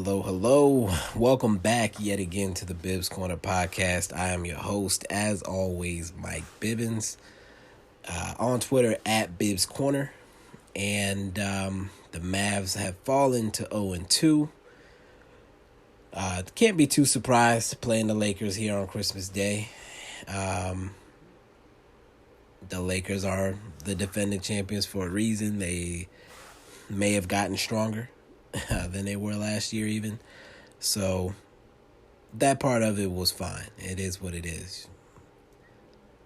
Hello, hello. Welcome back yet again to the Bibbs Corner podcast. I am your host, as always, Mike Bibbins. On Twitter, at Bibbs Corner. And the Mavs have fallen to 0-2. Can't be too surprised playing the Lakers here on Christmas Day. The Lakers are the defending champions for a reason. They may have gotten stronger than they were last year even. So that part of it was fine. It is what it is.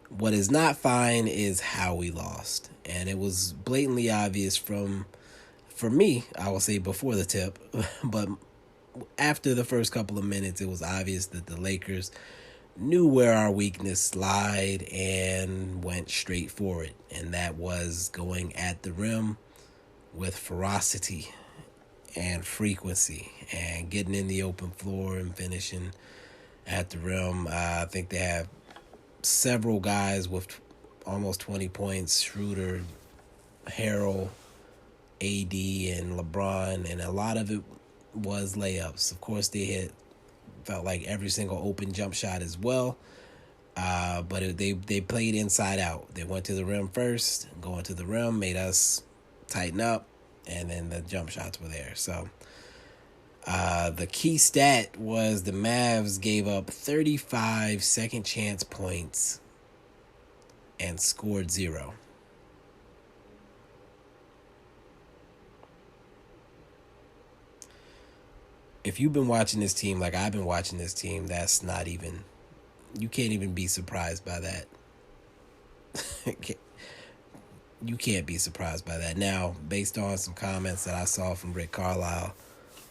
What is not fine is how we lost. And it was blatantly obvious for me, I will say before the tip, but after the first couple of minutes, it was obvious that the Lakers knew where our weakness lied and went straight for it. And that was going at the rim with ferocity and frequency and getting in the open floor and finishing at the rim. I think they have several guys with almost 20 points, Schroeder, Harrell, AD, and LeBron, and a lot of it was layups. Of course, they felt like every single open jump shot as well, but they played inside out. They went to the rim first. Going to the rim made us tighten up, and then the jump shots were there. So the key stat was the Mavs gave up 35 second chance points and scored 0. If you've been watching this team like I've been watching this team, that's not even, you can't even be surprised by that. You can't be surprised by that. Now, based on some comments that I saw from Rick Carlisle,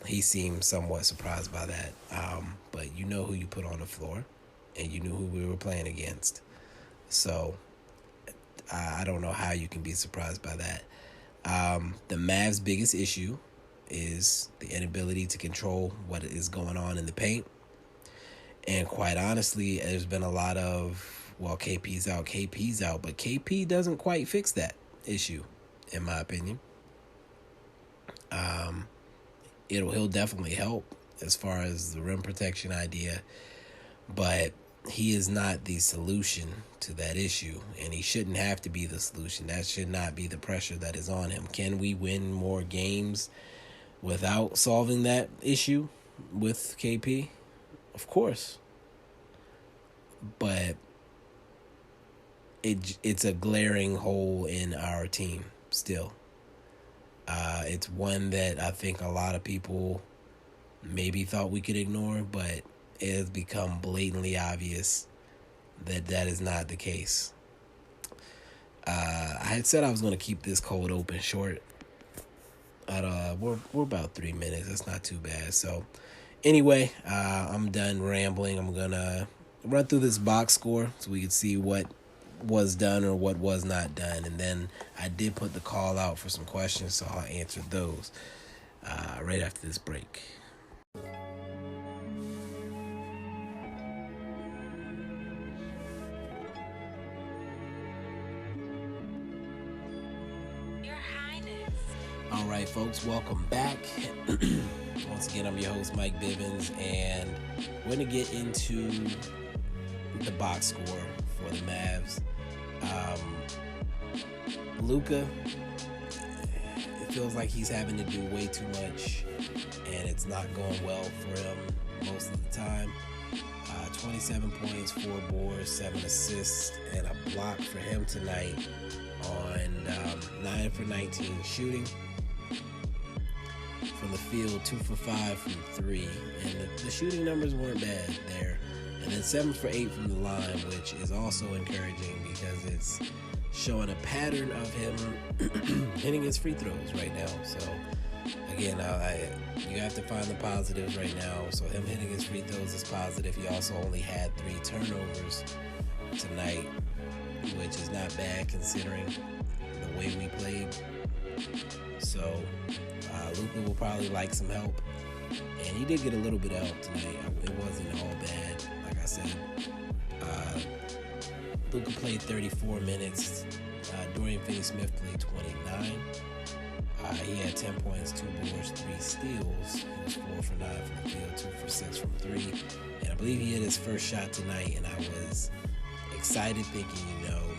he seemed somewhat surprised by that. But you know who you put on the floor, and you knew who we were playing against. So I don't know how you can be surprised by that. The Mavs' biggest issue is the inability to control what is going on in the paint. And quite honestly, there's been a lot of, well, KP's out, but KP doesn't quite fix that issue, in my opinion. He'll definitely help as far as the rim protection idea, but he is not the solution to that issue, and he shouldn't have to be the solution. That should not be the pressure that is on him. Can we win more games without solving that issue with KP? Of course. But it's a glaring hole in our team still. It's one that I think a lot of people maybe thought we could ignore, but it has become blatantly obvious that that is not the case. I had said I was going to keep this cold open short. We're about 3 minutes. That's not too bad. So anyway, I'm done rambling. I'm going to run through this box score so we can see what was done or what was not done. And then I did put the call out for some questions, so I'll answer those right after this break. All right, folks, welcome back. Once again, I'm your host, Mike Bibbins, and we're going to get into the box score for the Mavs. Luka, it feels like he's having to do way too much, and it's not going well for him most of the time. 27 points, 4 boards, 7 assists, and a block for him tonight on 9 for 19 shooting. From the field, 2 for 5 from 3, and the shooting numbers weren't bad there. And then 7 for 8 from the line, which is also encouraging because it's showing a pattern of him hitting his free throws right now. So again, you have to find the positives right now. So him hitting his free throws is positive. He also only had 3 turnovers tonight, which is not bad considering the way we played. So Luka will probably like some help, and he did get a little bit of help tonight. It wasn't all bad. Like I said, Luka played 34 minutes. Dorian Finney-Smith played 29. He had 10 points, 2 boards, 3 steals. He was 4 for 9 from the field, 2 for 6 from 3. And I believe he hit his first shot tonight, and I was excited thinking,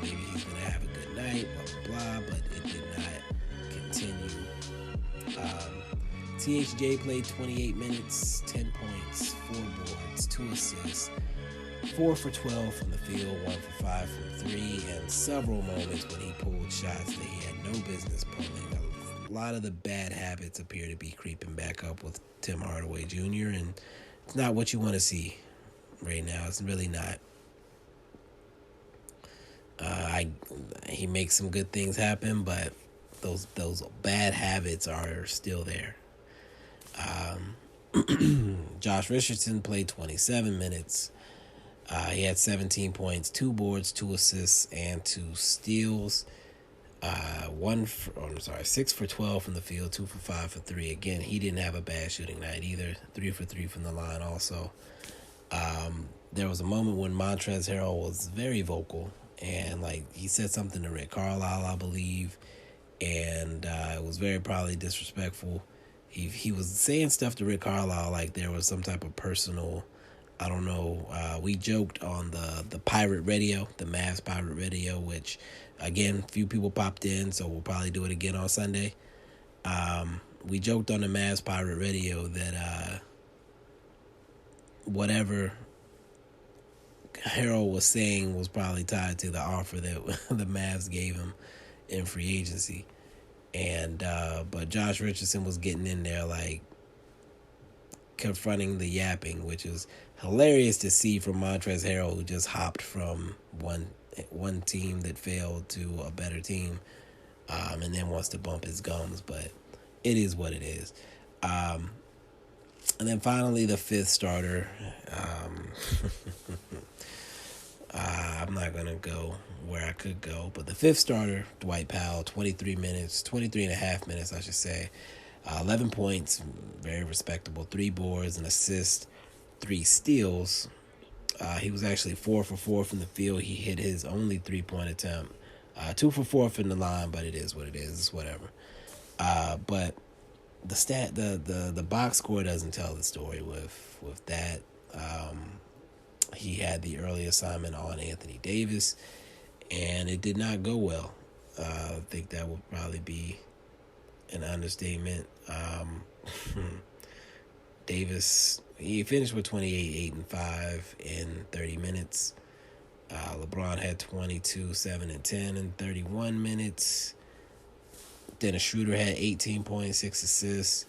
maybe he's going to have a good night, blah, blah, blah, but it did not continue. THJ played 28 minutes, 10 points, 4 boards, 2 assists, 4 for 12 from the field, 1 for 5 from 3, and several moments when he pulled shots that he had no business pulling. A lot of the bad habits appear to be creeping back up with Tim Hardaway Jr., and it's not what you want to see right now. It's really not. He makes some good things happen, but those bad habits are still there. Josh Richardson played 27 minutes. He had 17 points, 2 boards, 2 assists, and 2 steals. 6 for 12 from the field, 2 for 5 for 3. Again, he didn't have a bad shooting night either. 3 for 3 from the line also. There was a moment when Montrezl Harrell was very vocal, and he said something to Rick Carlisle, I believe, and it was very probably disrespectful. He was saying stuff to Rick Carlisle like there was some type of personal, I don't know. We joked on the pirate radio, the Mavs pirate radio, which, again, few people popped in, so we'll probably do it again on Sunday. We joked on the Mavs pirate radio that whatever Harold was saying was probably tied to the offer that the Mavs gave him in free agency. And but Josh Richardson was getting in there, confronting the yapping, which is hilarious to see from Montrezl Harrell, who just hopped from one team that failed to a better team, and then wants to bump his gums. But it is what it is. And then finally, the fifth starter. I'm not going to go where I could go, but the fifth starter, Dwight Powell, 23 and a half minutes, I should say. 11 points, very respectable. 3 boards, an assist, 3 steals. He was actually 4 for 4 from the field. He hit his only 3-point attempt. 2 for 4 from the line, but it is what it is. It's whatever. But the box score doesn't tell the story with that. He had the early assignment on Anthony Davis, and it did not go well. I think that would probably be an understatement. Davis, he finished with 28, 8, and 5 in 30 minutes. LeBron had 22, 7, and 10 in 31 minutes. Dennis Schroeder had 18 points, 6 assists.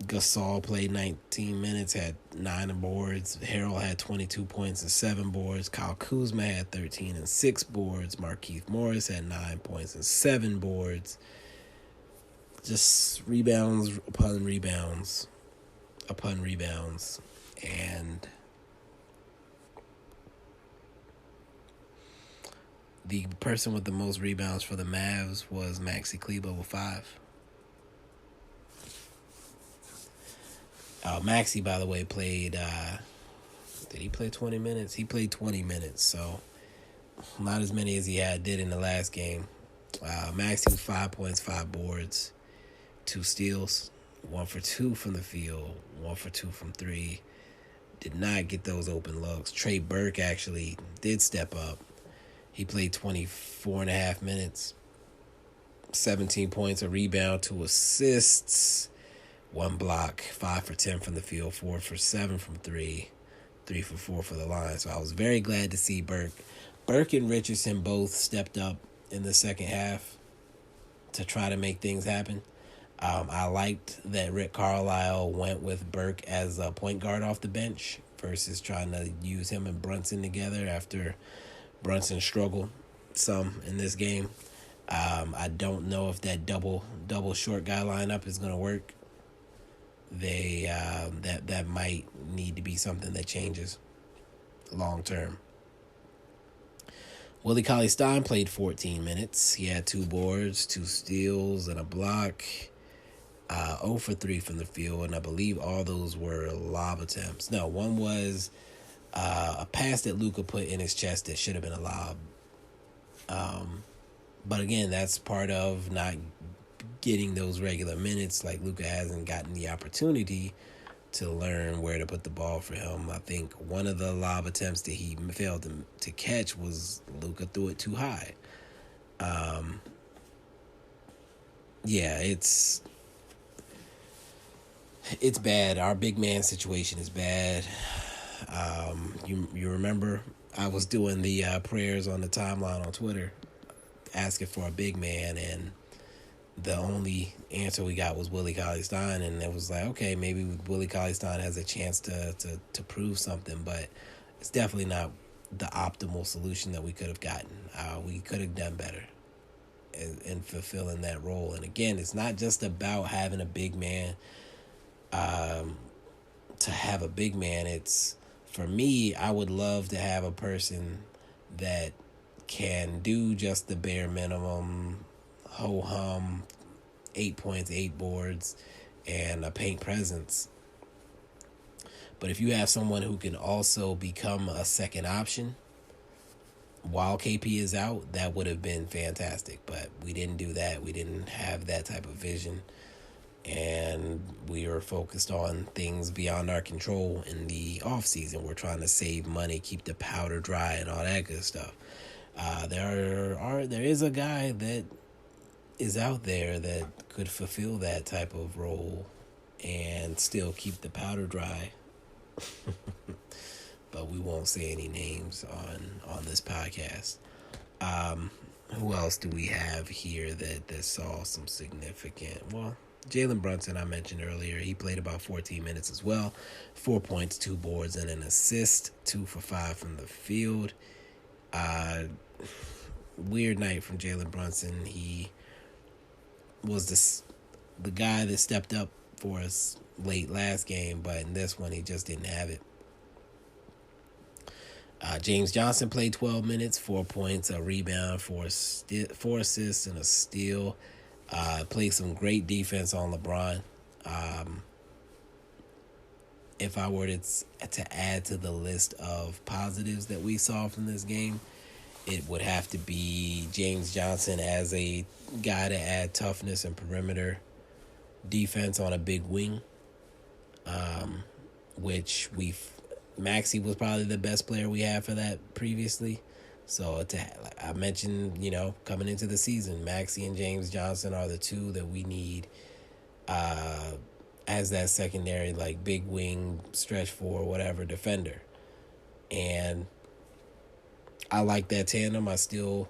Gasol played 19 minutes, had 9 boards. Harrell had 22 points and 7 boards. Kyle Kuzma had 13 and 6 boards. Markieff Morris had 9 points and 7 boards. Just rebounds upon rebounds upon rebounds. And the person with the most rebounds for the Mavs was Maxi Kleber with 5. Maxi, by the way, played, did he play 20 minutes? He played 20 minutes, so not as many as he did in the last game. Maxi was 5 points, 5 boards, 2 steals, 1 for 2 from the field, 1 for 2 from 3. Did not get those open looks. Trey Burke actually did step up. He played 24 and a half minutes, 17 points, a rebound, 2 assists, 1 block, 5 for 10 from the field, 4 for 7 from 3, 3 for 4 for the line. So I was very glad to see Burke. Burke and Richardson both stepped up in the second half to try to make things happen. I liked that Rick Carlisle went with Burke as a point guard off the bench versus trying to use him and Brunson together after Brunson struggled some in this game. I don't know if that double short guy lineup is going to work. That might need to be something that changes long term. Willie Cauley-Stein played 14 minutes. He had 2 boards, 2 steals, and a block. 0 for 3 from the field, and I believe all those were lob attempts. No, one was a pass that Luka put in his chest that should have been a lob. But again, that's part of not getting those regular minutes. Like Luka hasn't gotten the opportunity to learn where to put the ball for him. I think one of the lob attempts that he failed to catch was Luka threw it too high. Yeah, it's bad. Our big man situation is bad. You remember I was doing the prayers on the timeline on Twitter, asking for a big man, and the only answer we got was Willie Cauley-Stein, and it was like, okay, maybe Willie Cauley-Stein has a chance to prove something, but it's definitely not the optimal solution that we could have gotten. We could have done better in fulfilling that role. And again, it's not just about having a big man. To have a big man, it's, for me, I would love to have a person that can do just the bare minimum, ho hum, 8 points, 8 boards, and a paint presence. But if you have someone who can also become a second option while KP is out, that would have been fantastic. But we didn't do that. We didn't have that type of vision. And we were focused on things beyond our control in the off season. We're trying to save money, keep the powder dry, and all that good stuff. There is a guy that is out there that could fulfill that type of role and still keep the powder dry. But we won't say any names on this podcast. Who else do we have here that saw some significant? Well, Jalen Brunson, I mentioned earlier, he played about 14 minutes as well. 4 points, 2 boards, and an assist. 2 for 5 from the field. Weird night from Jalen Brunson. He was the guy that stepped up for us late last game, but in this one, he just didn't have it. James Johnson played 12 minutes, 4 points, a rebound, 4 assists, and a steal. Played some great defense on LeBron. If I were to add to the list of positives that we saw from this game, it would have to be James Johnson as a guy to add toughness and perimeter defense on a big wing, which Maxey was probably the best player we had for that previously. So I mentioned, coming into the season, Maxey and James Johnson are the two that we need as that secondary, like big wing, stretch four, whatever, defender. And I like that tandem. I still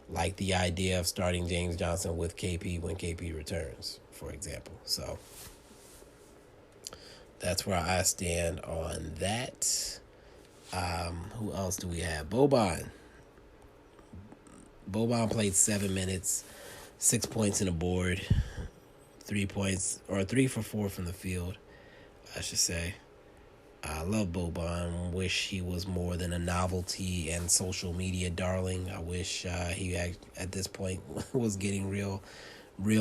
like the idea of starting James Johnson with KP when KP returns, for example. So that's where I stand on that. Who else do we have? Boban played 7 minutes, 6 points and a board, 3 points, or 3 for 4 from the field, I should say. I love Boban. Wish he was more than a novelty and social media darling. I wish he at this point was getting real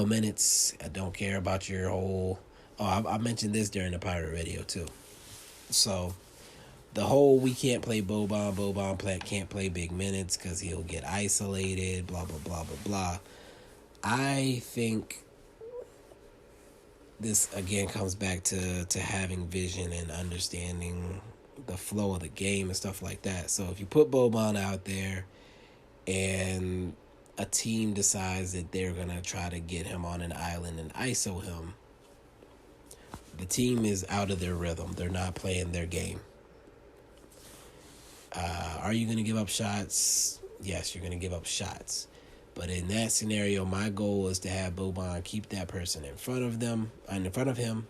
minutes. I don't care about your whole... Oh, I mentioned this during the Pirate Radio too. So the whole we can't play Boban can't play big minutes because he'll get isolated, blah, blah, blah, blah, blah. I think this, again, comes back to having vision and understanding the flow of the game and stuff like that. So if you put Boban out there and a team decides that they're going to try to get him on an island and ISO him, the team is out of their rhythm. They're not playing their game. Are you going to give up shots? Yes, you're going to give up shots. But in that scenario, my goal is to have Boban keep that person in front of him.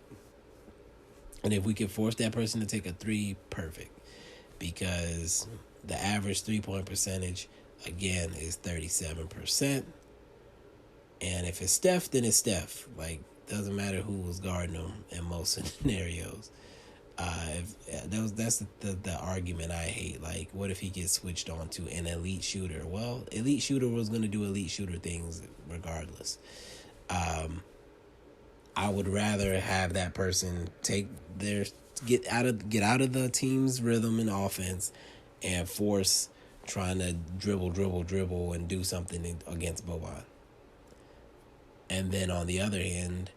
And if we can force that person to take a three, perfect. Because the average 3-point percentage, again, is 37%. And if it's Steph, then it's Steph. Like, doesn't matter who was guarding him in most scenarios. That's the argument I hate. Like, what if he gets switched on to an elite shooter? Well, elite shooter was going to do elite shooter things regardless. I would rather have that person get out of the team's rhythm and offense and force trying to dribble, and do something against Boban. And then on the other hand,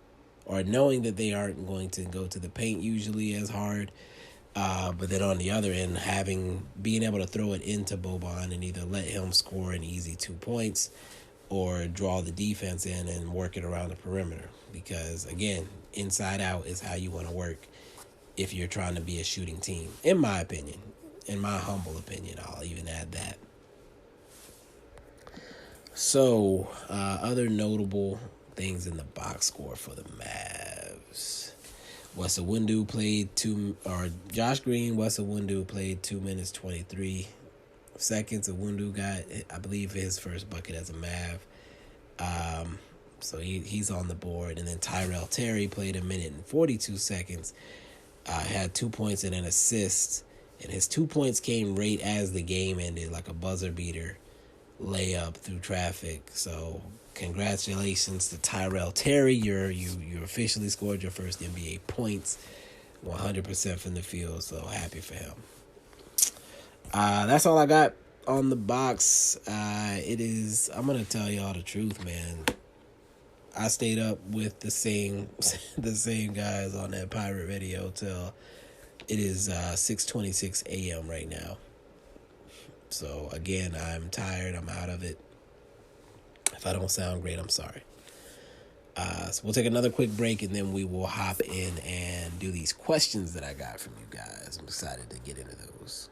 or knowing that they aren't going to go to the paint usually as hard, but then on the other end, being able to throw it into Boban and either let him score an easy 2 points or draw the defense in and work it around the perimeter. Because, again, inside out is how you want to work if you're trying to be a shooting team, in my opinion. In my humble opinion, I'll even add that. So, other notable things in the box score for the Mavs. Josh Green, Wundu played 2 minutes, 23 seconds. Wundu got, I believe, his first bucket as a Mav. So he's on the board. And then Tyrell Terry played 1 minute and 42 seconds. Had 2 points and an assist. And his 2 points came right as the game ended, like a buzzer beater layup through traffic. So congratulations to Tyrell Terry. You officially scored your first NBA points, 100% from the field. So happy for him. That's all I got on the box. I'm gonna tell y'all the truth, man. I stayed up with the same guys on that pirate video till it is 6:26 a.m. right now. So again, I'm tired. I'm out of it. If I don't sound great, I'm sorry. So we'll take another quick break, and then we will hop in and do these questions that I got from you guys. I'm excited to get into those.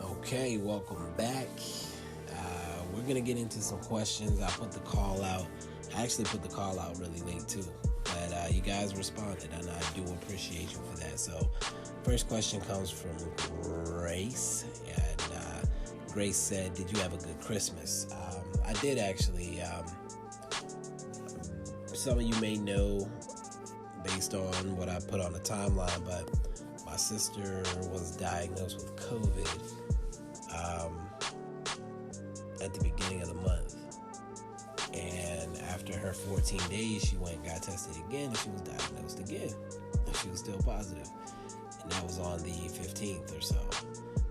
Okay, welcome back. We're going to get into some questions. I put the call out. I actually put the call out really late too. But you guys responded, and I do appreciate you for that. So first question comes from Grace. And Grace said, did you have a good Christmas? I did actually. Some of you may know based on what I put on the timeline, but my sister was diagnosed with COVID at the beginning of the month. And after her 14 days, she went and got tested again, and she was diagnosed again. And she was still positive. And that was on the 15th or so.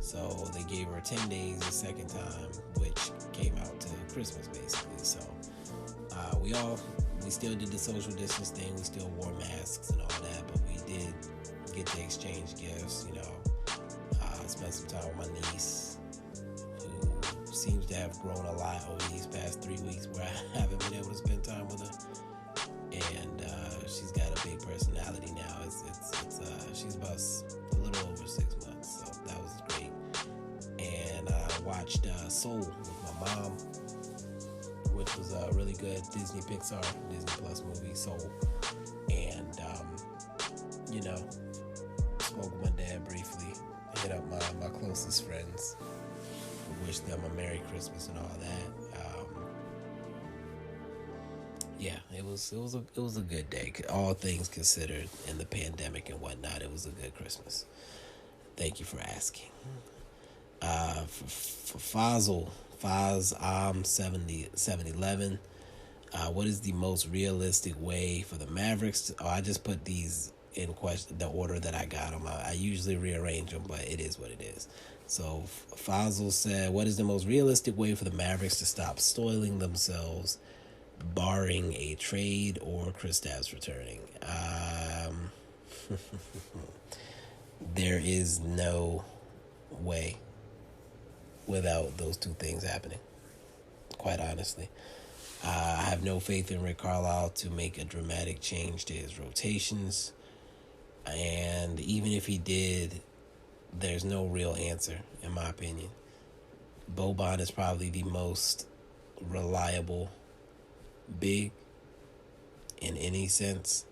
So they gave her 10 days a second time, which came out to Christmas, basically. So we still did the social distance thing. We still wore masks and all that, but we did get to exchange gifts, I spent some time with my niece, who seems to have grown a lot over these past 3 weeks where I haven't been able to spend time with her. And she's got a big personality now. She's about a little over 6 months, so that was great. And I watched Soul with my mom, which was a really good Disney Plus movie, Soul. And spoke with my dad briefly, hit up my closest friends, wish them a Merry Christmas and all that. It was a good day. All things considered, in the pandemic and whatnot, it was a good Christmas. Thank you for asking. For Faz 711. What is the most realistic way for the Mavericks I just put these in question, the order that I got them. I usually rearrange them, but it is what it is. So Fazal said, what is the most realistic way for the Mavericks to stop spoiling themselves, barring a trade or Kristaps returning? There is no way without those two things happening, quite honestly. I have no faith in Rick Carlisle to make a dramatic change to his rotations. And even if he did, there's no real answer, in my opinion. Boban is probably the most reliable big in any sense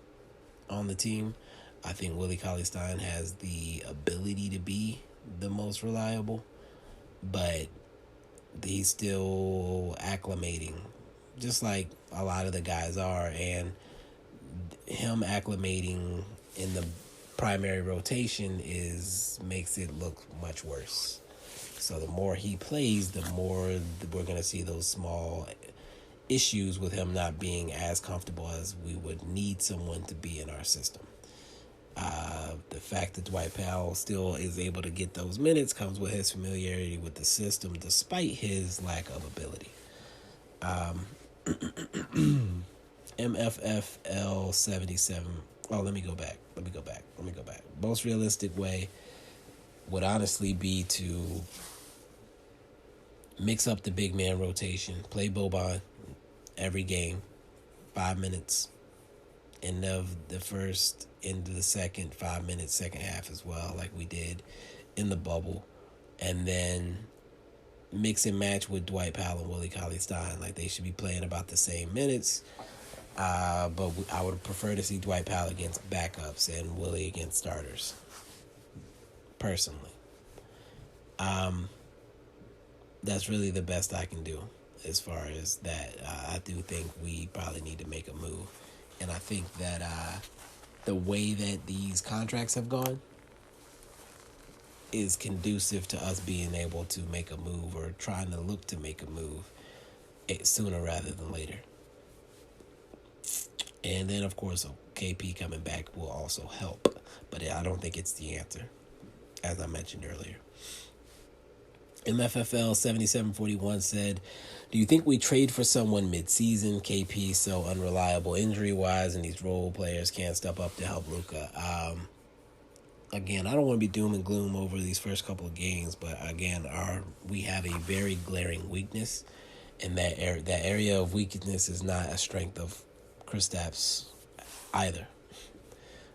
on the team. I think Willie Cauley-Stein has the ability to be the most reliable, but he's still acclimating, just like a lot of the guys are, and him acclimating in the primary rotation makes it look much worse. So the more he plays, the more we're going to see those small issues with him not being as comfortable as we would need someone to be in our system. The fact that Dwight Powell still is able to get those minutes comes with his familiarity with the system, despite his lack of ability. MFFL 77. Oh, let me go back. Most realistic way would honestly be to mix up the big man rotation, play Boban every game, 5 minutes, end of the first, into the second, 5 minutes, second half as well, like we did in the bubble, and then mix and match with Dwight Powell and Willie Cauley-Stein. Like, they should be playing about the same minutes, but I would prefer to see Dwight Powell against backups and Willie against starters, personally. That's really the best I can do as far as that. I do think we probably need to make a move. And I think that the way that these contracts have gone is conducive to us being able to make a move, or trying to look to make a move sooner rather than later. And then, of course, KP coming back will also help. But I don't think it's the answer, as I mentioned earlier. MFFL 7741 said, do you think we trade for someone mid-season? KP so unreliable injury-wise, and these role players can't step up to help Luka. Again, I don't want to be doom and gloom over these first couple of games, but again, we have a very glaring weakness, and that area of weakness is not a strength of Kristaps either.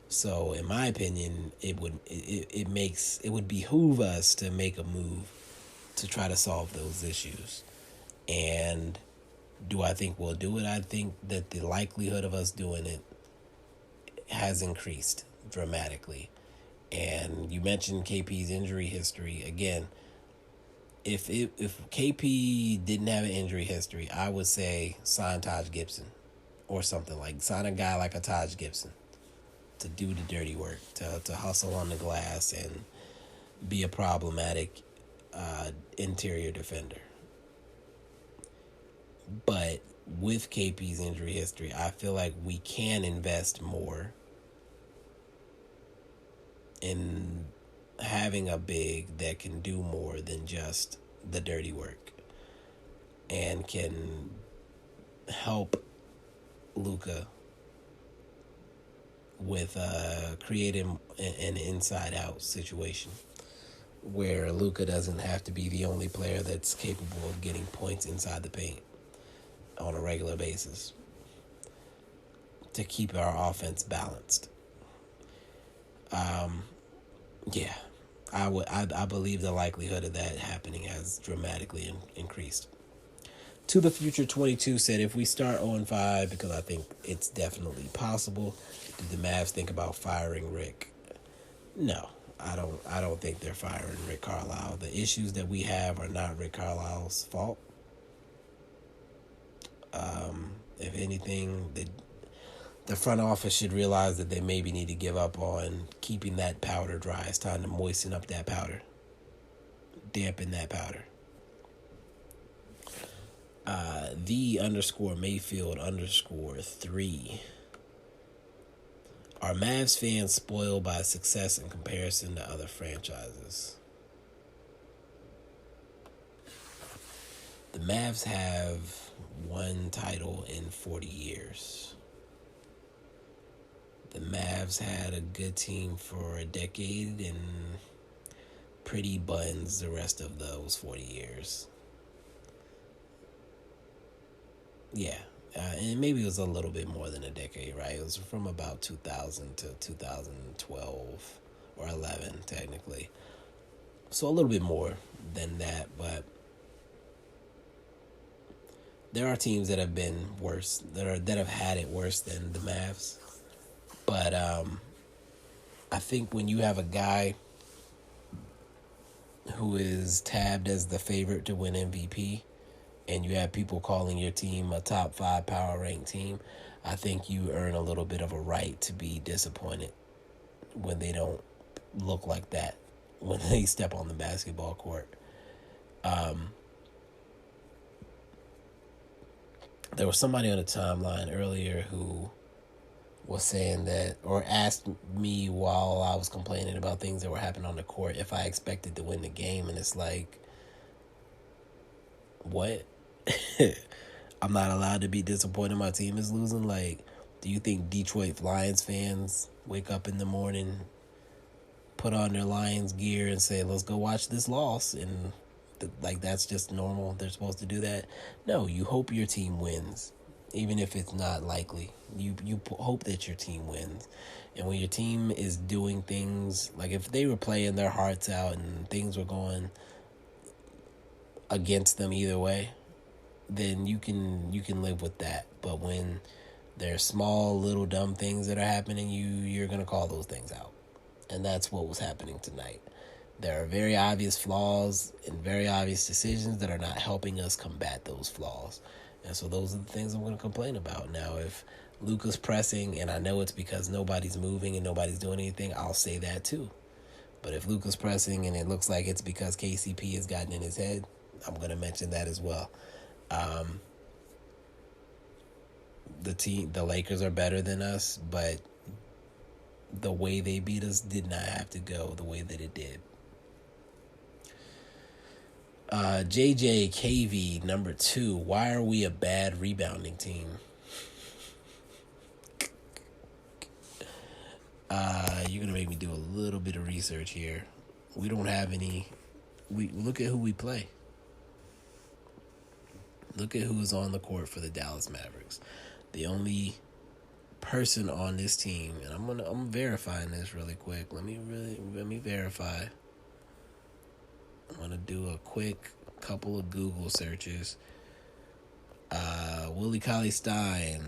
So, in my opinion, it would behoove us to make a move to try to solve those issues. And do I think we'll do it? I think that the likelihood of us doing it has increased dramatically. And you mentioned KP's injury history. Again, if KP didn't have an injury history, I would say sign Taj Gibson or something, like sign a guy like a Taj Gibson to do the dirty work, to hustle on the glass and be a problematic interior defender. But with KP's injury history, I feel like we can invest more in having a big that can do more than just the dirty work and can help Luka with creating an inside-out situation where Luka doesn't have to be the only player that's capable of getting points inside the paint on a regular basis, to keep our offense balanced. I believe the likelihood of that happening has dramatically increased. To the Future 22 said, if we start 0-5, because I think it's definitely possible, do the Mavs think about firing Rick? No, I don't think they're firing Rick Carlisle. The issues that we have are not Rick Carlisle's fault. If anything, the front office should realize that they maybe need to give up on keeping that powder dry. It's time to moisten up that powder, dampen that powder. _Mayfield_3. Are Mavs fans spoiled by success in comparison to other franchises? The Mavs have one title in 40 years. The Mavs had a good team for a decade and pretty buns the rest of those 40 years. Yeah, and maybe it was a little bit more than a decade, right? It was from about 2000 to 2012 or 11, technically. So a little bit more than that, but there are teams that have been worse, that have had it worse than the Mavs. But I think when you have a guy who is tabbed as the favorite to win MVP, and you have people calling your team a top 5 power ranked team, I think you earn a little bit of a right to be disappointed when they don't look like that, when they step on the basketball court. Um, there was somebody on the timeline earlier who was saying that, or asked me while I was complaining about things that were happening on the court, if I expected to win the game. And it's like, what? I'm not allowed to be disappointed my team is losing? Like, do you think Detroit Lions fans wake up in the morning, put on their Lions gear, and say, let's go watch this loss? And, like, that's just normal? They're supposed to do that? No, you hope your team wins, even if it's not likely. You hope that your team wins. And when your team is doing things, like if they were playing their hearts out and things were going against them either way, then you can live with that. But when there's small little dumb things that are happening, you're gonna call those things out. And that's what was happening tonight. There are very obvious flaws and very obvious decisions that are not helping us combat those flaws. And so those are the things I'm going to complain about. Now, if Luka's pressing, and I know it's because nobody's moving and nobody's doing anything, I'll say that too. But if Luka's pressing and it looks like it's because KCP has gotten in his head, I'm going to mention that as well. The Lakers are better than us, but the way they beat us did not have to go the way that it did. JJKV number 2. Why are we a bad rebounding team? You're gonna make me do a little bit of research here. We don't have any. We look at who we play. Look at who is on the court for the Dallas Mavericks. The only person on this team, and I'm verifying this really quick. Let me verify. I'm gonna do a quick couple of Google searches. Willie Cauley-Stein,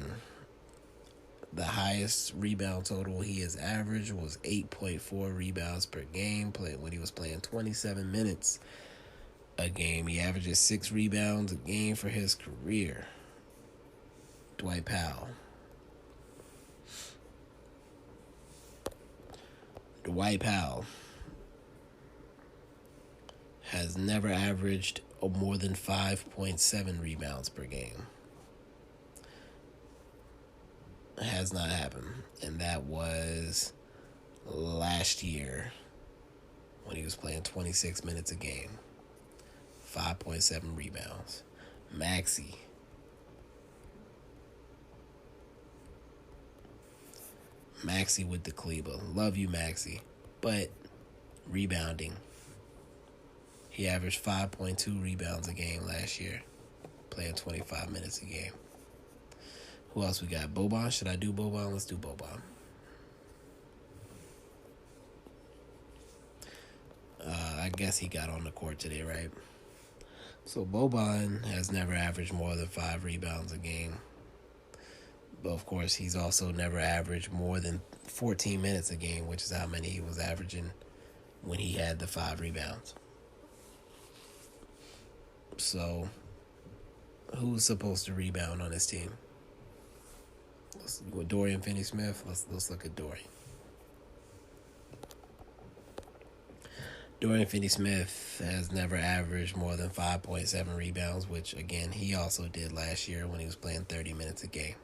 the highest rebound total he has averaged was 8.4 rebounds per game. When he was playing 27 minutes a game, he averages 6 rebounds a game for his career. Dwight Powell. Dwight Powell has never averaged more than 5.7 rebounds per game. It has not happened. And that was last year when he was playing 26 minutes a game. 5.7 rebounds. Maxey. Maxey with the Kleba. Love you, Maxey. But rebounding. He averaged 5.2 rebounds a game last year, playing 25 minutes a game. Who else we got? Boban? Should I do Boban? Let's do Boban. I guess he got on the court today, right? So Boban has never averaged more than 5 rebounds a game. But of course, he's also never averaged more than 14 minutes a game, which is how many he was averaging when he had the 5 rebounds. So, who's supposed to rebound on this team? Dorian Finney-Smith. Let's look at Dorian. Dorian Finney-Smith has never averaged more than 5.7 rebounds, which again he also did last year when he was playing 30 minutes a game.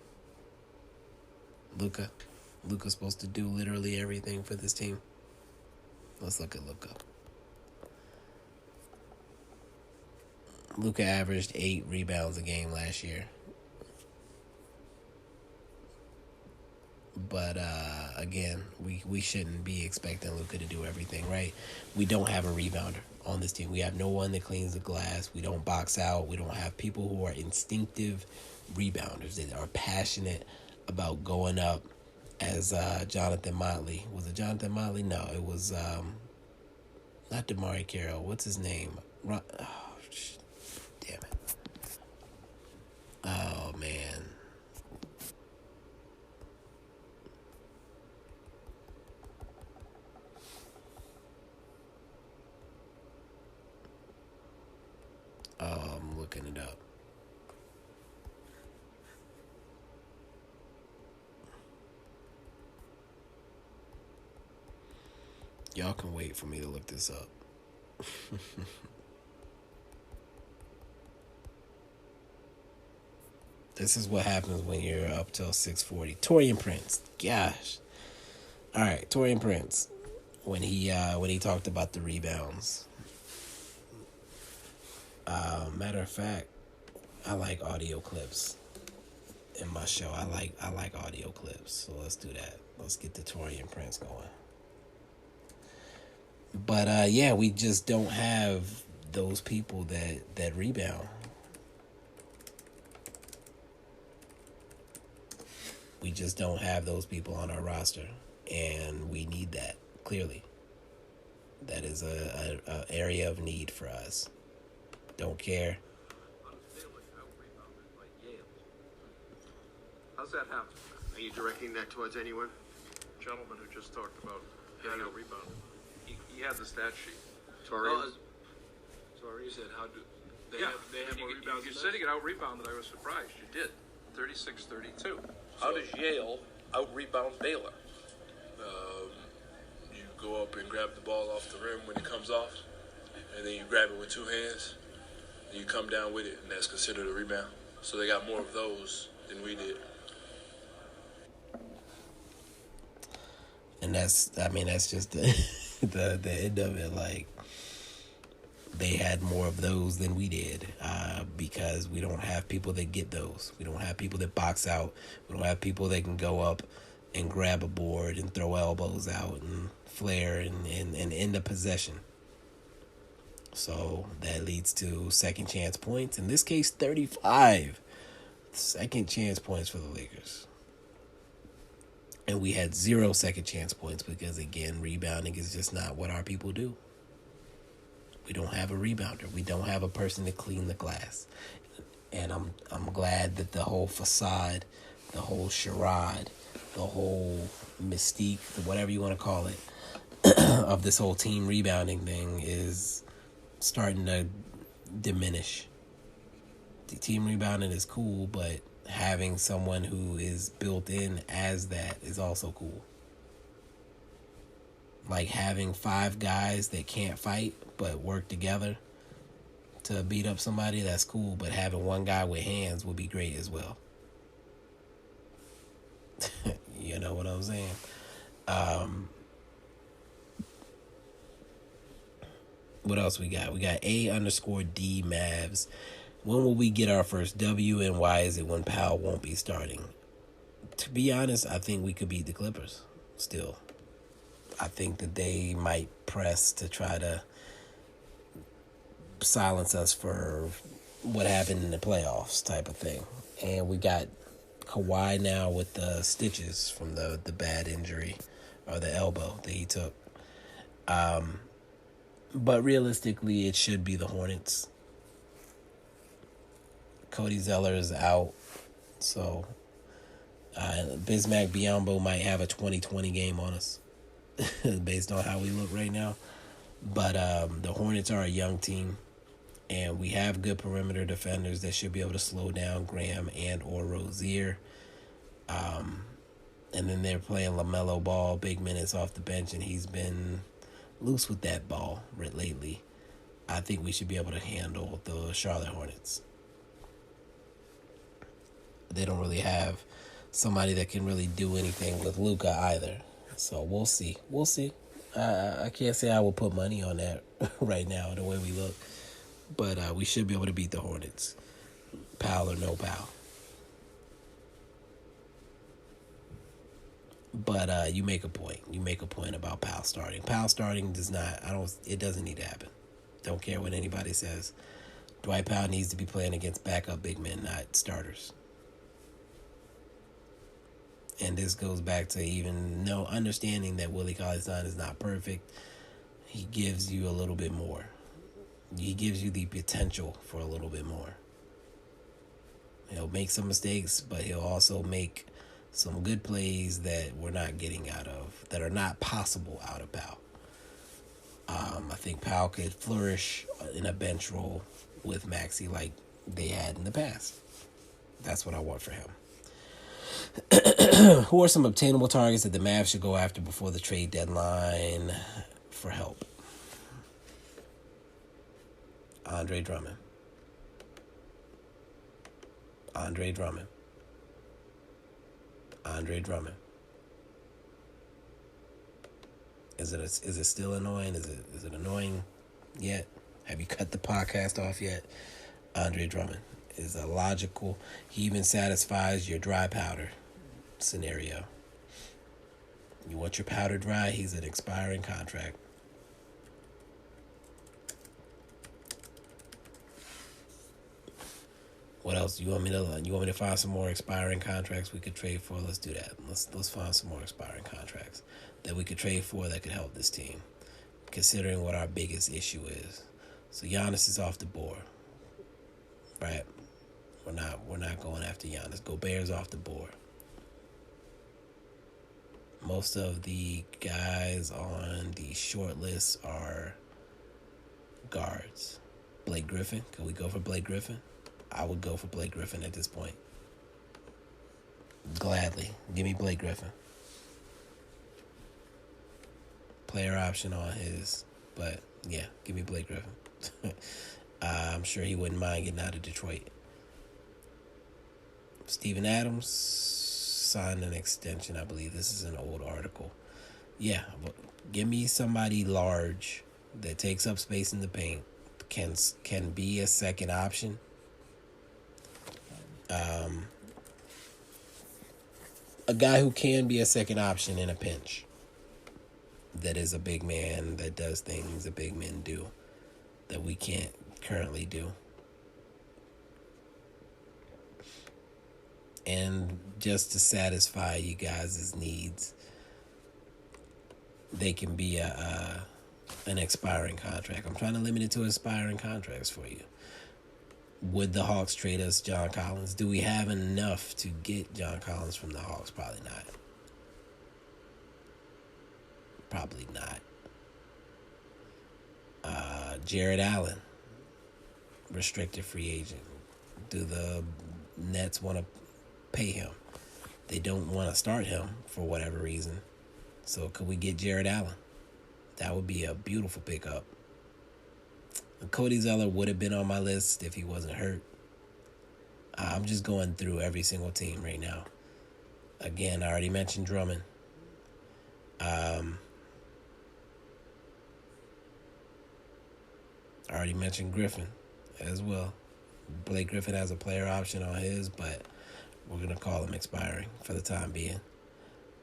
Luka's supposed to do literally everything for this team. Let's look at Luka. Luka averaged 8 rebounds a game last year. But again, we shouldn't be expecting Luka to do everything, right? We don't have a rebounder on this team. We have no one that cleans the glass. We don't box out. We don't have people who are instinctive rebounders that are passionate about going up. As Jonathan Motley. Was it Jonathan Motley? No, it was not Damari Carroll. What's his name? Damn it. Oh, man. Oh, I'm looking it up. Y'all can wait for me to look this up. This is what happens when you're up till 6:40. Torian Prince, gosh. All right, Torian Prince, when he talked about the rebounds. Matter of fact, I like audio clips in my show. I like audio clips, so let's do that. Let's get the Torian Prince going. But yeah, we just don't have those people that rebound. We just don't have those people on our roster, and we need that, clearly. That is a area of need for us. Don't care. How's that happen? Are you directing that towards anyone? Gentleman who just talked about getting out rebounded. He had the stat sheet. Torian? Sorry, you said how do they Yeah. have more rebounds? You than said this? he got out rebounded. I was surprised. You did. 36-32. How does Yale out rebound Baylor? You go up and grab the ball off the rim when it comes off, and then you grab it with two hands, and you come down with it, and that's considered a rebound. So they got more of those than we did. And that's just the end of it. Like, they had more of those than we did, because we don't have people that get those. We don't have people that box out. We don't have people that can go up and grab a board and throw elbows out and flare and end a possession. So that leads to second chance points. In this case, 35 second chance points for the Lakers. And we had 0 second chance points because, again, rebounding is just not what our people do. We don't have a rebounder. We don't have a person to clean the glass. And I'm glad that the whole facade, the whole charade, the whole mystique, whatever you want to call it, of this whole team rebounding thing is starting to diminish. The team rebounding is cool, but having someone who is built in as that is also cool. Like, having 5 guys that can't fight but work together to beat up somebody, that's cool. But having one guy with hands would be great as well. You know what I'm saying? What else we got? We got A_D Mavs. When will we get our first W, and why is it when Powell won't be starting? To be honest, I think we could beat the Clippers still. I think that they might press to try to silence us for what happened in the playoffs type of thing. And we got Kawhi now with the stitches from the bad injury or the elbow that he took. But realistically, it should be the Hornets. Cody Zeller is out, so Bismack Biyombo might have a 2020 game on us based on how we look right now. But the Hornets are a young team, and we have good perimeter defenders that should be able to slow down Graham and or Rozier. And then they're playing LaMelo Ball, big minutes off the bench, and he's been loose with that ball lately. I think we should be able to handle the Charlotte Hornets. They don't really have somebody that can really do anything with Luka either. So we'll see. I can't say I will put money on that right now, the way we look. But we should be able to beat the Hornets. Powell or no Powell. But you make a point. You make a point about Powell starting. Powell starting it doesn't need to happen. Don't care what anybody says. Dwight Powell needs to be playing against backup big men, not starters. And this goes back to even understanding that Willie Cauley-Stein is not perfect. He gives you a little bit more. He gives you the potential for a little bit more. He'll make some mistakes, but he'll also make some good plays that we're not getting out of, that are not possible out of Powell. I think Powell could flourish in a bench role with Maxey like they had in the past. That's what I want for him. Who are some obtainable targets that the Mavs should go after before the trade deadline for help? Andre Drummond. Andre Drummond. Andre Drummond. Is it still annoying? Is it annoying yet? Have you cut the podcast off yet? Andre Drummond is a logical. He even satisfies your dry powder scenario. You want your powder dry? He's an expiring contract. What else? You want me to find some more expiring contracts we could trade for? Let's do that. Let's find some more expiring contracts that we could trade for that could help this team, considering what our biggest issue is. So Giannis is off the board, right? We're not going after Giannis. Gobert's off the board. Most of the guys on the short list are guards. Blake Griffin. Can we go for Blake Griffin? I would go for Blake Griffin at this point. Gladly. Give me Blake Griffin. Player option on his. But, yeah, give me Blake Griffin. I'm sure he wouldn't mind getting out of Detroit. Steven Adams signed an extension, I believe. This is an old article. Yeah, give me somebody large that takes up space in the paint, can be a second option. A guy who can be a second option in a pinch. That is a big man that does things that big men do that we can't currently do. And just to satisfy you guys' needs, they can be an expiring contract. I'm trying to limit it to expiring contracts for you. Would the Hawks trade us John Collins? Do we have enough to get John Collins from the Hawks? Probably not. Probably not. Jared Allen, restricted free agent. Do the Nets want to pay him? They don't want to start him for whatever reason. So could we get Jared Allen? That would be a beautiful pickup. Cody Zeller would have been on my list if he wasn't hurt. I'm just going through every single team right now. Again, I already mentioned Drummond. I already mentioned Griffin as well. Blake Griffin has a player option on his, but we're going to call him expiring for the time being.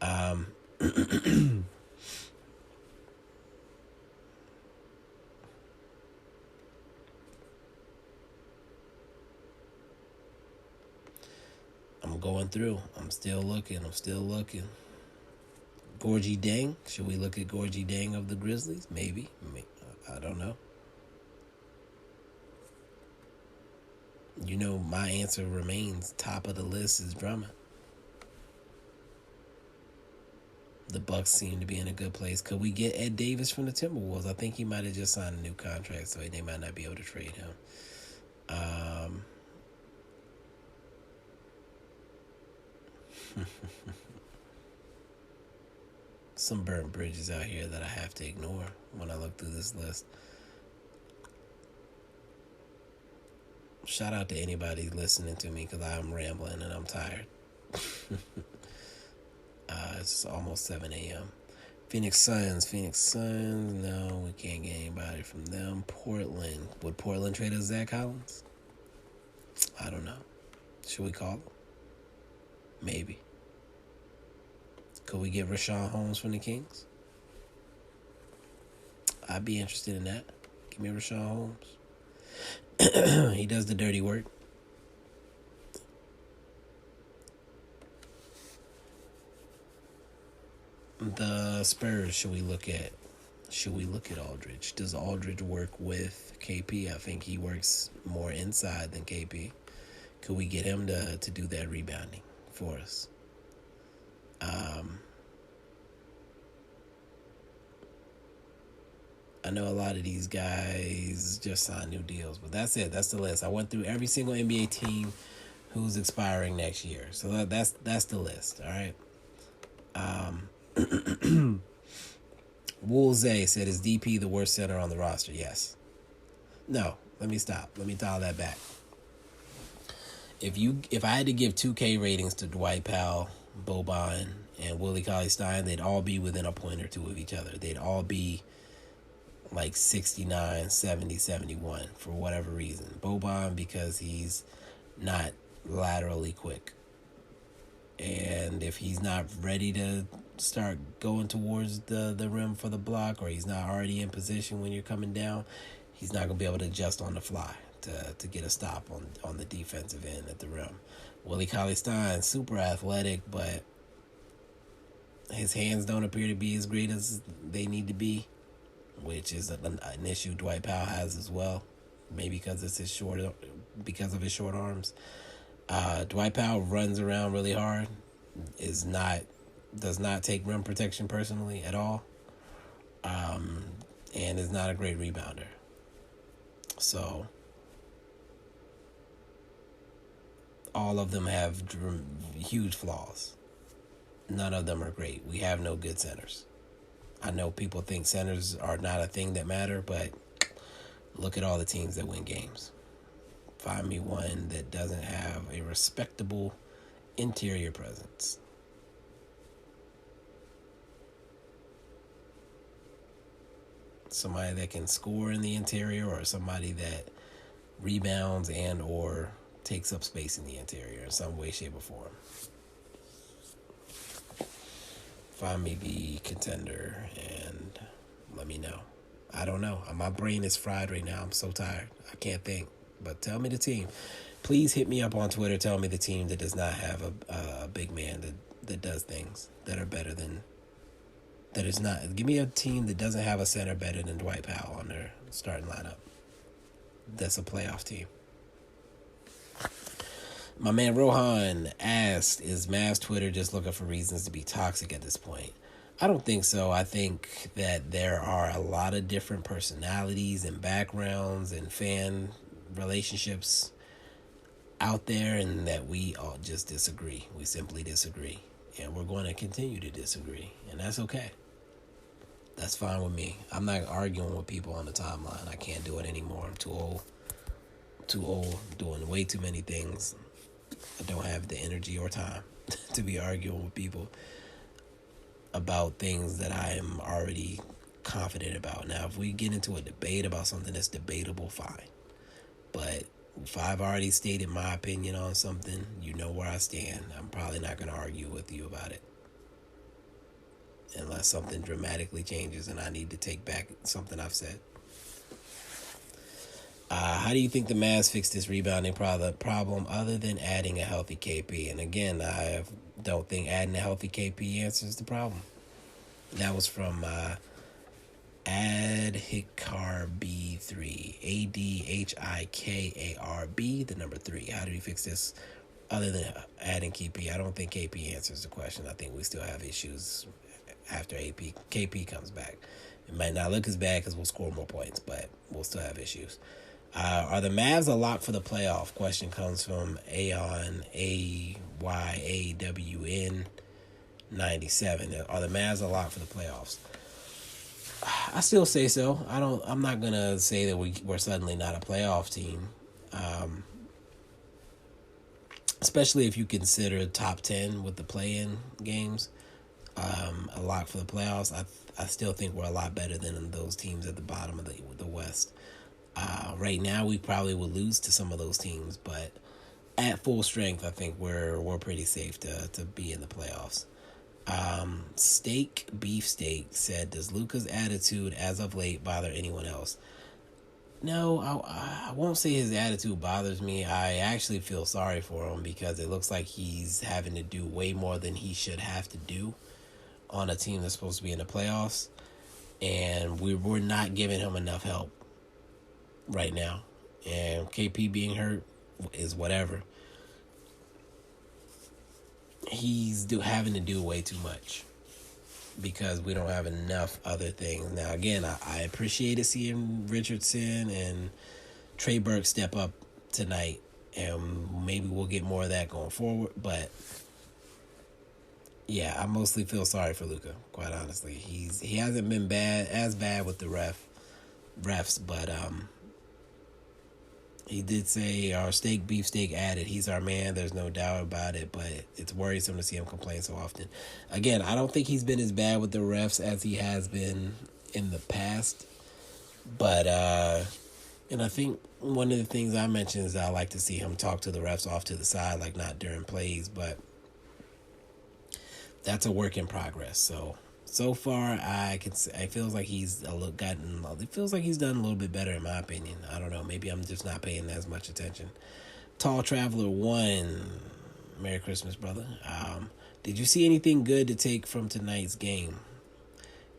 I'm going through. I'm still looking. Gorgie Deng. Should we look at Gorgie Deng of the Grizzlies? Maybe. I don't know. You know, my answer remains top of the list is Drummond. The Bucks seem to be in a good place. Could we get Ed Davis from the Timberwolves? I think he might have just signed a new contract, so they might not be able to trade him. Some burnt bridges out here that I have to ignore when I look through this list. Shout out to anybody listening to me because I'm rambling and I'm tired. It's almost 7 a.m. Phoenix Suns. No, we can't get anybody from them. Portland. Would Portland trade us Zach Collins? I don't know. Should we call him? Maybe. Could we get Rashawn Holmes from the Kings? I'd be interested in that. Give me Rashawn Holmes. He does the dirty work. The Spurs, should we look at Aldridge? Does Aldridge work with KP? I think he works more inside than KP. Could we get him to do that rebounding for us? I know a lot of these guys just signed new deals, but that's it. That's the list. I went through every single NBA team who's expiring next year. So that's the list, all right? Woolsey said, is DP the worst center on the roster? Yes. No, let me stop. Let me dial that back. If I had to give 2K ratings to Dwight Powell, Boban, and Willie Cauley-Stein, they'd all be within a point or two of each other. They'd all be like 69, 70, 71 for whatever reason. Boban because he's not laterally quick. And if he's not ready to start going towards the rim for the block, or he's not already in position when you're coming down, he's not going to be able to adjust on the fly to get a stop on the defensive end at the rim. Willie Cauley-Stein, super athletic, but his hands don't appear to be as great as they need to be, which is an issue Dwight Powell has as well. Maybe because of his short arms. Dwight Powell runs around really hard, does not take rim protection personally at all, and is not a great rebounder. So all of them have huge flaws. None of them are great. We have no good centers. I know people think centers are not a thing that matter, but look at all the teams that win games. Find me one that doesn't have a respectable interior presence. Somebody that can score in the interior, or somebody that rebounds and or takes up space in the interior in some way, shape, or form. Find me the contender and let me know. I don't know. My brain is fried right now. I'm so tired. I can't think. But tell me the team. Please hit me up on Twitter. Tell me the team that does not have a big man that does things that are better than... That is not... Give me a team that doesn't have a center better than Dwight Powell on their starting lineup. That's a playoff team. My man Rohan asked, is Mavs Twitter just looking for reasons to be toxic at this point? I don't think so. I think that there are a lot of different personalities and backgrounds and fan relationships out there, and that we all just disagree. We simply disagree. And we're going to continue to disagree. And that's okay. That's fine with me. I'm not arguing with people on the timeline. I can't do it anymore. I'm too old. Doing way too many things. I don't have the energy or time to be arguing with people about things that I am already confident about. Now, if we get into a debate about something that's debatable, fine. But if I've already stated my opinion on something, you know where I stand. I'm probably not going to argue with you about it. Unless something dramatically changes and I need to take back something I've said. How do you think the Mavs fix this rebounding problem other than adding a healthy KP? And again, I don't think adding a healthy KP answers the problem. That was from AdHikarB3. AdHikarB, the number 3. How do we fix this other than adding KP? I don't think KP answers the question. I think we still have issues after KP comes back. It might not look as bad because we'll score more points, but we'll still have issues. Are the Mavs a lock for the playoff? Question comes from Aon, AYAWN 97. Are the Mavs a lock for the playoffs? I still say so. I'm not gonna say that we're suddenly not a playoff team. Especially if you consider top 10 with the play-in games. A lock for the playoffs. I still think we're a lot better than those teams at the bottom of the West. Right now, we probably would lose to some of those teams, but at full strength, I think we're pretty safe to be in the playoffs. Beefsteak said, does Luka's attitude as of late bother anyone else? No, I won't say his attitude bothers me. I actually feel sorry for him because it looks like he's having to do way more than he should have to do on a team that's supposed to be in the playoffs, and we're not giving him enough help right now. And KP being hurt is whatever. He's having to do way too much because we don't have enough other things. Now, again, I appreciated seeing Richardson and Trey Burke step up tonight, and maybe we'll get more of that going forward. But yeah, I mostly feel sorry for Luka, quite honestly. He hasn't been as bad with the refs, but He did say our beefsteak added. He's our man. There's no doubt about it. But it's worrisome to see him complain so often. Again, I don't think he's been as bad with the refs as he has been in the past. But and I think one of the things I mentioned is that I like to see him talk to the refs off to the side, like not during plays. But that's a work in progress. So far, it feels like he's it feels like he's done a little bit better in my opinion. I don't know. Maybe I'm just not paying as much attention. Tall Traveler 1, Merry Christmas, brother. Did you see anything good to take from tonight's game?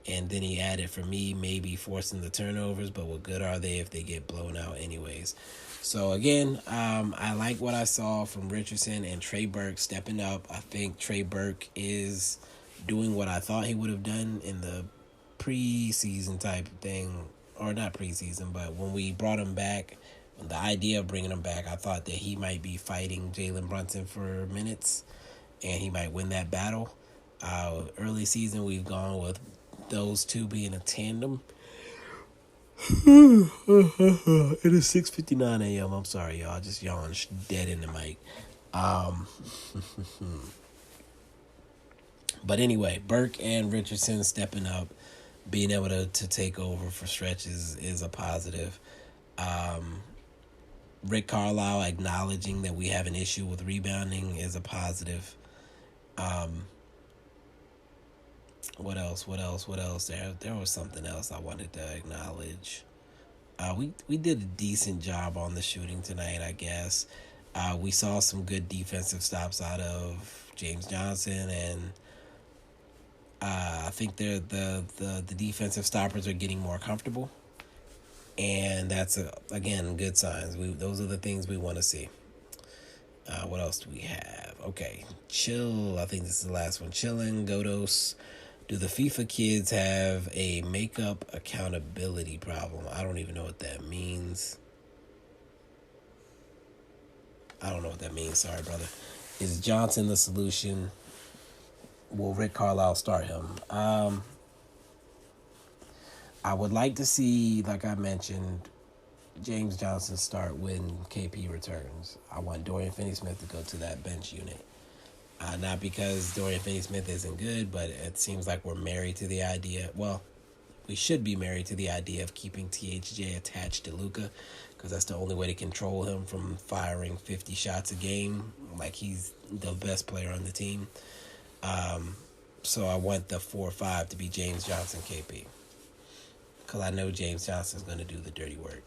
And then he added, for me, maybe forcing the turnovers, but what good are they if they get blown out anyways? So again, I like what I saw from Richardson and Trey Burke stepping up. I think Trey Burke is doing what I thought he would have done in the preseason type thing, or not preseason, but when we brought him back, the idea of bringing him back, I thought that he might be fighting Jalen Brunson for minutes, and he might win that battle. Early season, we've gone with those two being a tandem. It is 6:59 a.m. I'm sorry, y'all. I just yawned dead in the mic. But anyway, Burke and Richardson stepping up, being able to take over for stretches is a positive. Rick Carlisle acknowledging that we have an issue with rebounding is a positive. What else? There was something else I wanted to acknowledge. We did a decent job on the shooting tonight, I guess. We saw some good defensive stops out of James Johnson, and I think the defensive stoppers are getting more comfortable, and that's again good signs. Those are the things we want to see. What else do we have? Okay, chill. I think this is the last one. Chilling. Godos. Do the FIFA kids have a makeup accountability problem? I don't even know what that means. Sorry, brother. Is Johnson the solution? Will Rick Carlisle start him? I would like to see, like I mentioned, James Johnson start when KP returns. I want Dorian Finney-Smith to go to that bench unit. Not because Dorian Finney-Smith isn't good, but it seems like we're married to the idea. Well, we should be married to the idea of keeping THJ attached to Luka, because that's the only way to control him from firing 50 shots a game like he's the best player on the team. So I want the 4-5 to be James Johnson, KP, because I know James Johnson's going to do the dirty work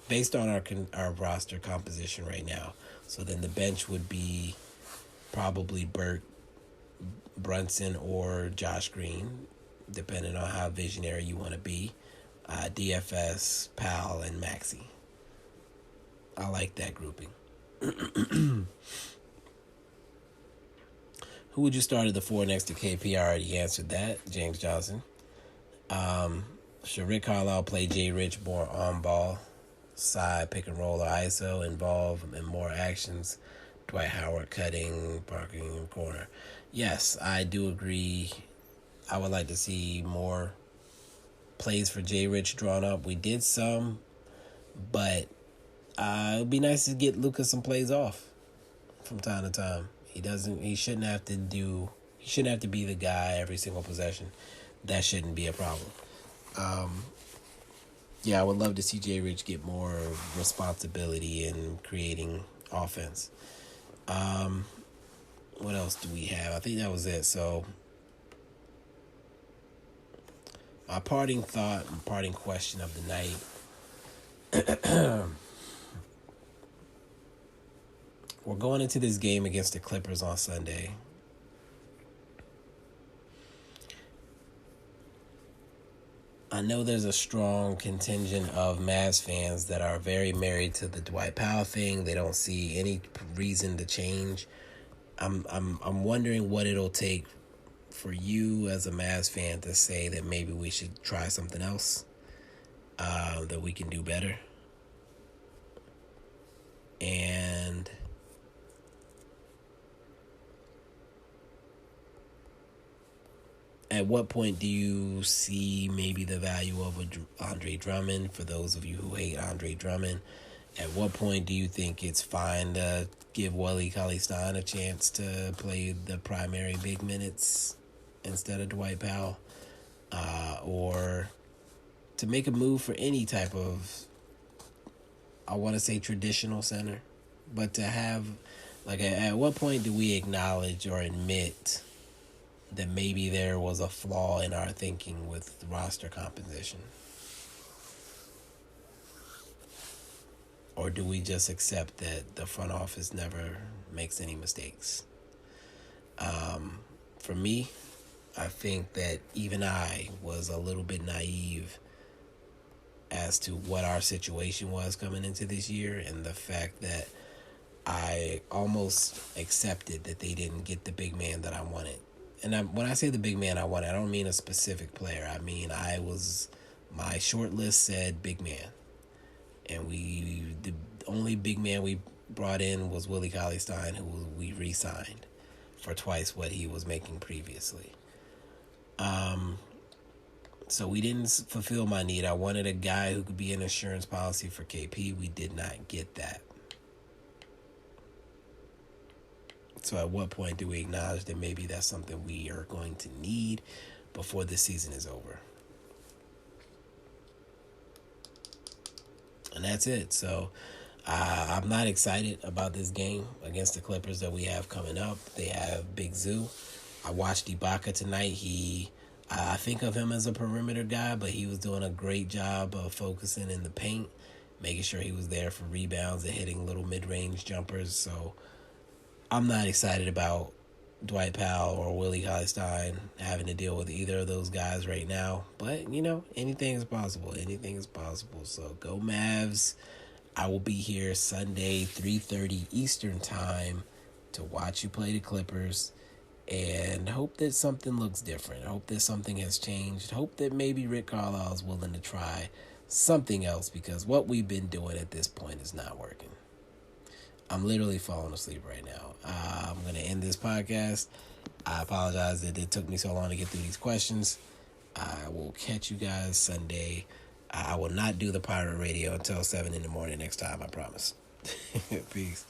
based on our roster composition right now. So then the bench would be probably Burke, Brunson, or Josh Green, depending on how visionary you want to be. DFS, Powell, and Maxey. I like that grouping. Who would you start at the 4 next to KP? I already answered that. James Johnson. Should Rick Carlisle play Jay Rich more on ball, side, pick and roll, or ISO, involve in more actions? Dwight Howard cutting, parking in corner. Yes, I do agree. I would like to see more plays for Jay Rich drawn up. We did some, but it would be nice to get Lucas some plays off from time to time. He shouldn't have to be the guy every single possession. That shouldn't be a problem. I would love to see Jay Rich get more responsibility in creating offense. What else do we have? I think that was it. So my parting question of the night. We're going into this game against the Clippers on Sunday. I know there's a strong contingent of Mavs fans that are very married to the Dwight Powell thing. They don't see any reason to change. I'm wondering what it'll take for you as a Mavs fan to say that maybe we should try something else, that we can do better. And at what point do you see maybe the value of Andre Drummond, for those of you who hate Andre Drummond? At what point do you think it's fine to give Willie Cauley-Stein a chance to play the primary big minutes instead of Dwight Powell? Or to make a move for any type of, I want to say traditional center, but to have, like, at what point do we acknowledge or admit that maybe there was a flaw in our thinking with roster composition? Or do we just accept that the front office never makes any mistakes? For me, I think that even I was a little bit naive as to what our situation was coming into this year, and the fact that I almost accepted that they didn't get the big man that I wanted. And when I say the big man I wanted, I don't mean a specific player. I mean, my short list said big man. And the only big man we brought in was Willie Cauley-Stein, who we re-signed for twice what he was making previously. So we didn't fulfill my need. I wanted a guy who could be an insurance policy for KP. We did not get that. So at what point do we acknowledge that maybe that's something we are going to need before the season is over? And that's it. So I'm not excited about this game against the Clippers that we have coming up. They have Big Zoo. I watched Ibaka tonight. I think of him as a perimeter guy, but he was doing a great job of focusing in the paint, making sure he was there for rebounds and hitting little mid-range jumpers. So I'm not excited about Dwight Powell or Willie Cauley-Stein having to deal with either of those guys right now. But, anything is possible. Anything is possible. So go Mavs. I will be here Sunday, 3:30 Eastern Time to watch you play the Clippers. And hope that something looks different. Hope that something has changed. Hope that maybe Rick Carlisle is willing to try something else, because what we've been doing at this point is not working. I'm literally falling asleep right now. I'm going to end this podcast. I apologize that it took me so long to get through these questions. I will catch you guys Sunday. I will not do the pirate radio until 7 in the morning next time, I promise. Peace.